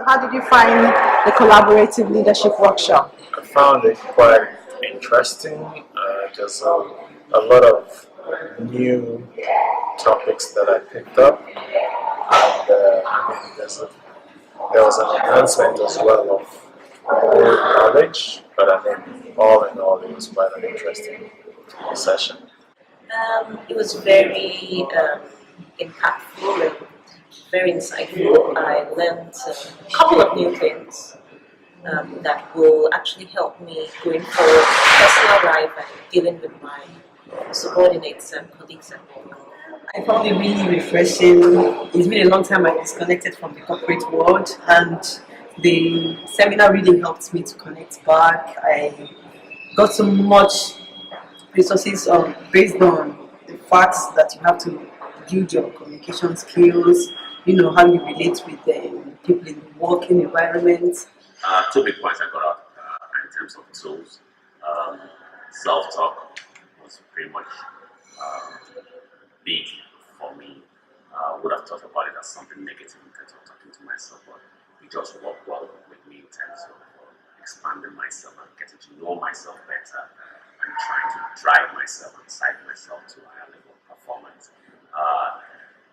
So how did you find the collaborative leadership workshop? I found it quite interesting. There's a lot of new topics that I picked up, and there was an enhancement as well of old knowledge. But all in all, it was quite an interesting session. It was very impactful and very insightful. I learned a couple of new things that will actually help me going forward in personal life and dealing with my subordinates and colleagues at work. I found it really refreshing. It's been a long time I disconnected from the corporate world, and the seminar really helped me to connect back. I got so much resources based on the facts that you have to build your communication skills, how you relate with people in the working environment. Two big points I got out in terms of tools. Self-talk was pretty much big for me. Would have thought about it as something negative in terms of talking to myself, but it just worked well with me in terms of expanding myself and getting to know myself better and trying to drive myself and psych myself to a higher level of performance.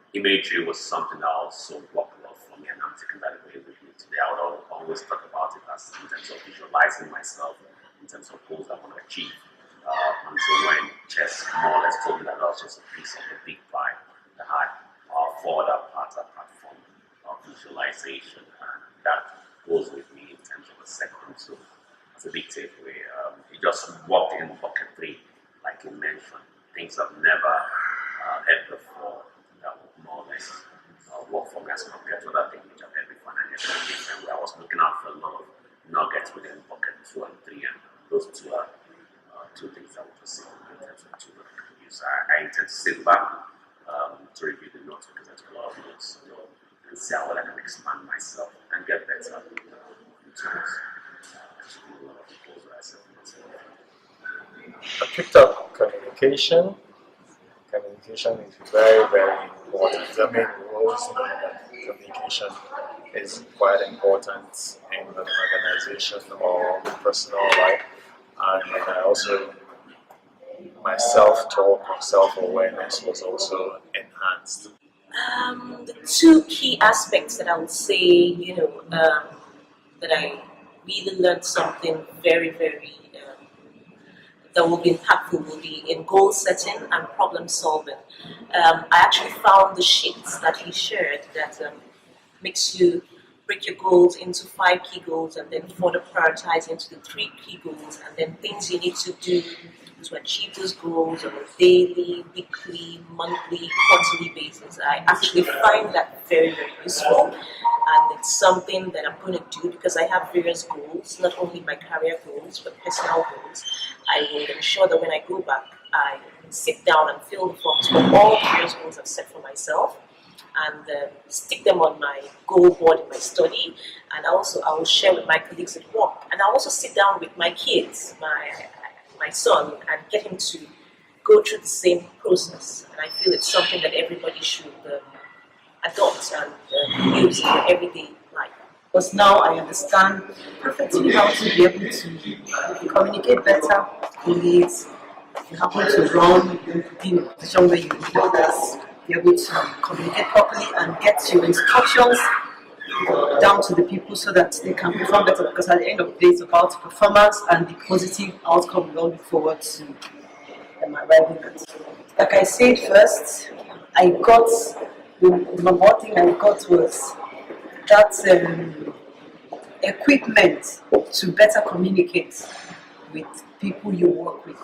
Imagery was something that also worked well for me, and I'm taking that away with me today. I would always talk about it as in terms of visualizing myself, in terms of goals I want to achieve. Until when Ches Moulton told me that I was just a piece of the big pie that had four other parts apart from visualization, and that goes with me in terms of the second. So that's a big takeaway. It just walked in bucket 3, like you mentioned, things I've never heard before that would more or less work for me as compared to other things which I've heard before. And where I was looking out for a lot of nuggets within bucket 2 and 3, and those two are two things I want to see in terms of tools that I can use. I intend to sit back to review the notes because I took a lot of notes, and see how I can expand myself and get better in tools. Achieving a lot of the goals that I set for myself. I picked up communication. Communication is very, very important. I mean, we always know that communication is quite important in an organization or personal life. And I also, my self-talk or self-awareness was also enhanced. The two key aspects that I would say, that I really learned something very, very that will be impactful will be in goal setting and problem solving. I actually found the sheets that he shared that makes you break your goals into 5 key goals and then further prioritize into the 3 key goals, and then things you need to do to achieve those goals on a daily, weekly, monthly, quarterly basis. I actually find that very, very useful, and it's something that I'm going to do because I have various goals, not only my career goals but personal goals. I will ensure that when I go back, I sit down and fill the forms for all the various goals I've set for myself, and stick them on my goal board in my study, and also I will share with my colleagues at work. And I also sit down with my kids, my son, and get him to go through the same process. And I feel it's something that everybody should adopt and use in their everyday life. Because now I understand perfectly how to be able to communicate better with it. You happen to run in a position where you need others, be able to communicate properly and get your instructions down to the people so that they can perform better, because at the end of the day it's about performance and the positive outcome we all look forward to arriving at. Like I said first, the number one thing I got was that equipment to better communicate with people you work with.